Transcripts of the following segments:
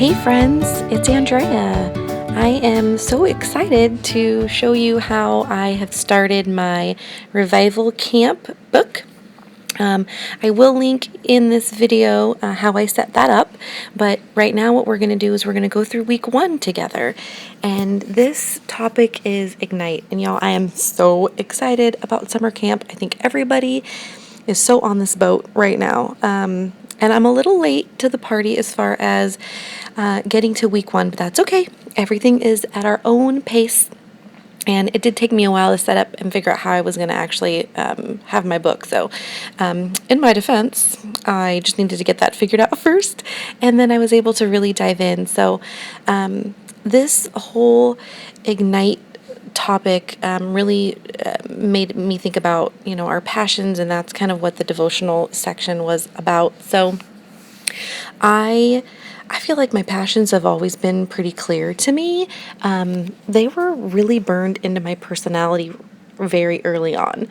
Hey friends, it's Andrea. I am so excited to show you how I have started my revival camp book. I will link in this video how I set that up, but right now what we're going to do is we're going to go through week 1 together. And this topic is Ignite. And y'all, I am so excited about summer camp. I think everybody is so on this boat right now. And I'm a little late to the party as far as getting to week 1, but that's okay. Everything is at our own pace. And it did take me a while to set up and figure out how I was going to actually have my book. So, in my defense, I just needed to get that figured out first, and then I was able to really dive in. So, this whole Ignite topic really made me think about, our passions, and that's kind of what the devotional section was about. So, I feel like my passions have always been pretty clear to me. They were really burned into my personality very early on.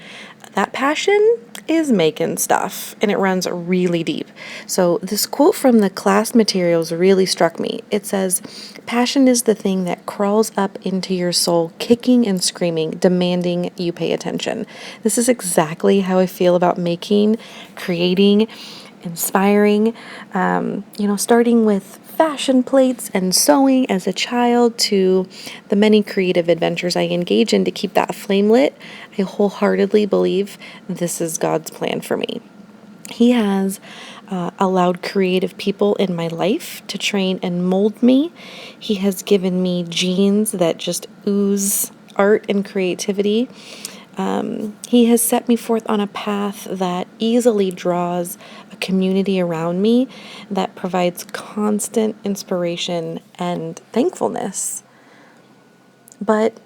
That passion is making stuff, and it runs really deep. So this quote from the class materials really struck me. It says, "Passion is the thing that crawls up into your soul, kicking and screaming, demanding you pay attention." This is exactly how I feel about making, creating, inspiring, starting with fashion plates and sewing as a child to the many creative adventures I engage in to keep that flame lit. I wholeheartedly believe this is God's plan for me. He has allowed creative people in my life to train and mold me. He has given me genes that just ooze art and creativity. He has set me forth on a path that easily draws a community around me that provides constant inspiration and thankfulness. But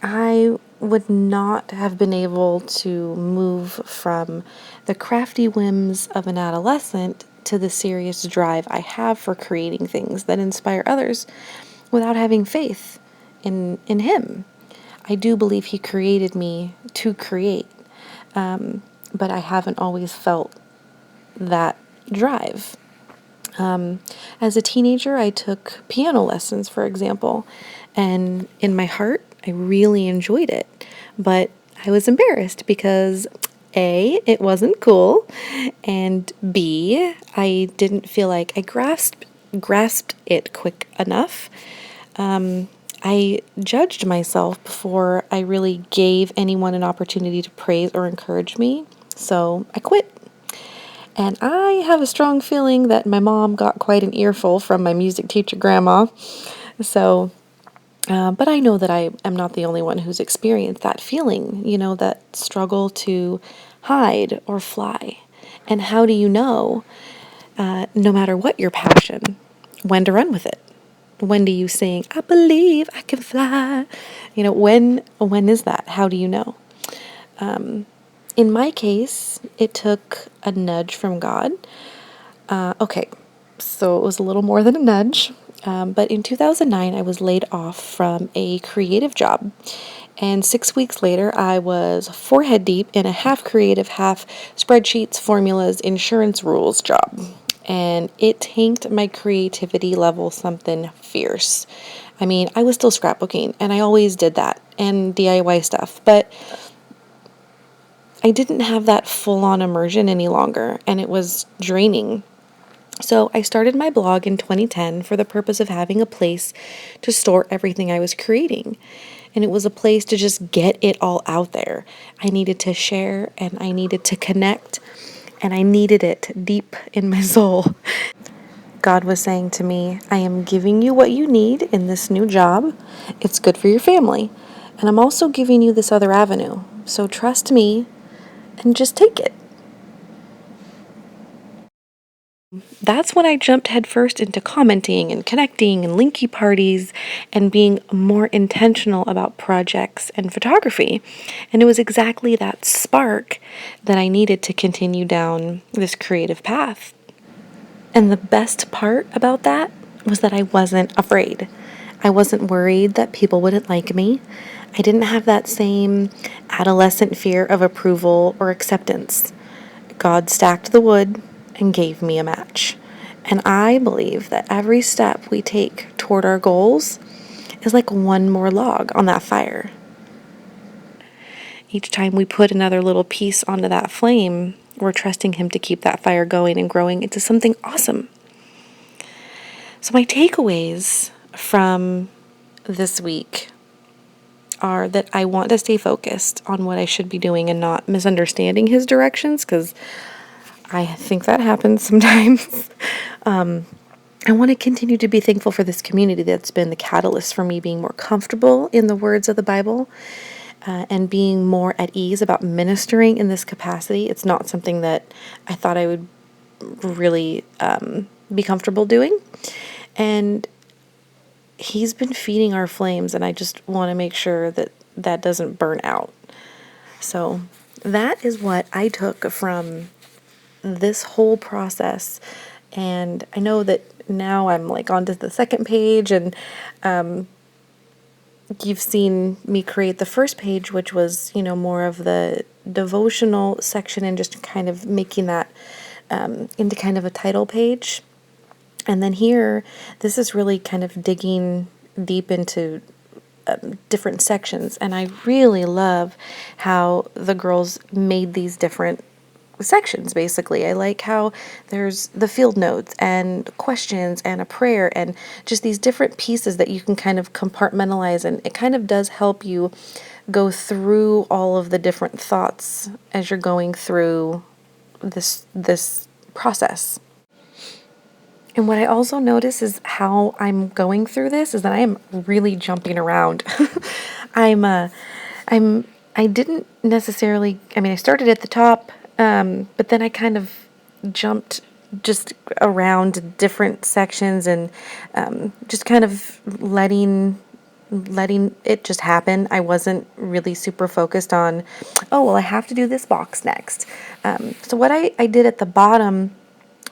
I would not have been able to move from the crafty whims of an adolescent to the serious drive I have for creating things that inspire others without having faith in Him. I do believe He created me to create, but I haven't always felt that drive. As a teenager, I took piano lessons, for example, and in my heart, I really enjoyed it, but I was embarrassed because A, it wasn't cool, and B, I didn't feel like I grasped it quick enough. I judged myself before I really gave anyone an opportunity to praise or encourage me, so I quit. And I have a strong feeling that my mom got quite an earful from my music teacher grandma. So, but I know that I am not the only one who's experienced that feeling, that struggle to hide or fly. And how do you know, no matter what your passion, when to run with it? When do you sing, "I believe I can fly"? When is that? How do you know? In my case, it took a nudge from God. Okay, so it was a little more than a nudge. But in 2009, I was laid off from a creative job. And 6 weeks later, I was forehead deep in a half creative, half spreadsheets, formulas, insurance rules job. And it tanked my creativity level something fierce. I mean, I was still scrapbooking, and I always did that, and DIY stuff, but I didn't have that full-on immersion any longer, and it was draining. So I started my blog in 2010 for the purpose of having a place to store everything I was creating. And it was a place to just get it all out there. I needed to share, and I needed to connect, and I needed it deep in my soul. God was saying to me, "I am giving you what you need in this new job. It's good for your family. And I'm also giving you this other avenue. So trust me and just take it." That's when I jumped headfirst into commenting and connecting and linky parties and being more intentional about projects and photography. And it was exactly that spark that I needed to continue down this creative path. And the best part about that was that I wasn't afraid. I wasn't worried that people wouldn't like me. I didn't have that same adolescent fear of approval or acceptance. God stacked the wood and gave me a match. And I believe that every step we take toward our goals is like one more log on that fire. Each time we put another little piece onto that flame, we're trusting Him to keep that fire going and growing into something awesome. So, my takeaways from this week are that I want to stay focused on what I should be doing and not misunderstanding His directions, because I think that happens sometimes. I want to continue to be thankful for this community that's been the catalyst for me being more comfortable in the words of the Bible, and being more at ease about ministering in this capacity. It's not something that I thought I would really be comfortable doing. And He's been feeding our flames, and I just want to make sure that that doesn't burn out. So that is what I took from this whole process. And I know that now I'm like onto the second page, and you've seen me create the first page, which was, more of the devotional section, and just kind of making that into kind of a title page. And then here, this is really kind of digging deep into different sections. And I really love how the girls made these different sections, basically. I like how there's the field notes and questions and a prayer and just these different pieces that you can kind of compartmentalize, and it kind of does help you go through all of the different thoughts as you're going through this process. And what I also notice is how I'm going through this is that I am really jumping around. I didn't necessarily, I started at the top, but then I kind of jumped just around different sections, and just kind of letting it just happen. I wasn't really super focused on, oh, well, I have to do this box next. So what I did at the bottom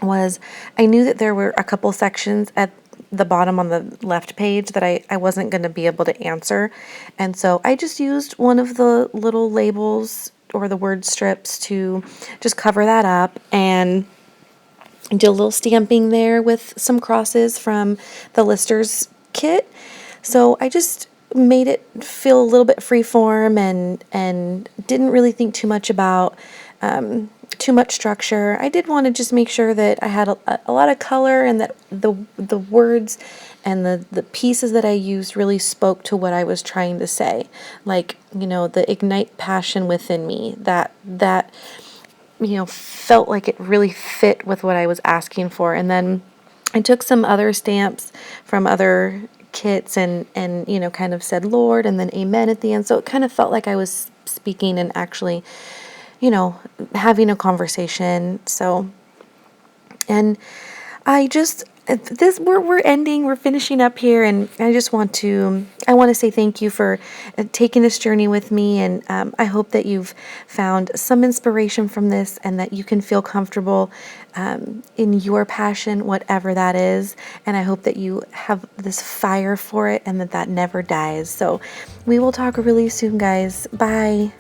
was, I knew that there were a couple sections at the bottom on the left page that I wasn't going to be able to answer. And so I just used one of the little labels or the word strips to just cover that up, and did a little stamping there with some crosses from the Lister's kit. So I just made it feel a little bit freeform, and didn't really think too much about too much structure. I did want to just make sure that I had a lot of color, and that the words and the pieces that I used really spoke to what I was trying to say. Like, the ignite passion within me, that felt like it really fit with what I was asking for. And then I took some other stamps from other kits, and kind of said Lord and then amen at the end. So it kind of felt like I was speaking and actually having a conversation. So, and I just, we're finishing up here, and I want to say thank you for taking this journey with me, and I hope that you've found some inspiration from this, and that you can feel comfortable in your passion, whatever that is. And I hope that you have this fire for it, and that never dies. So we will talk really soon, guys. Bye.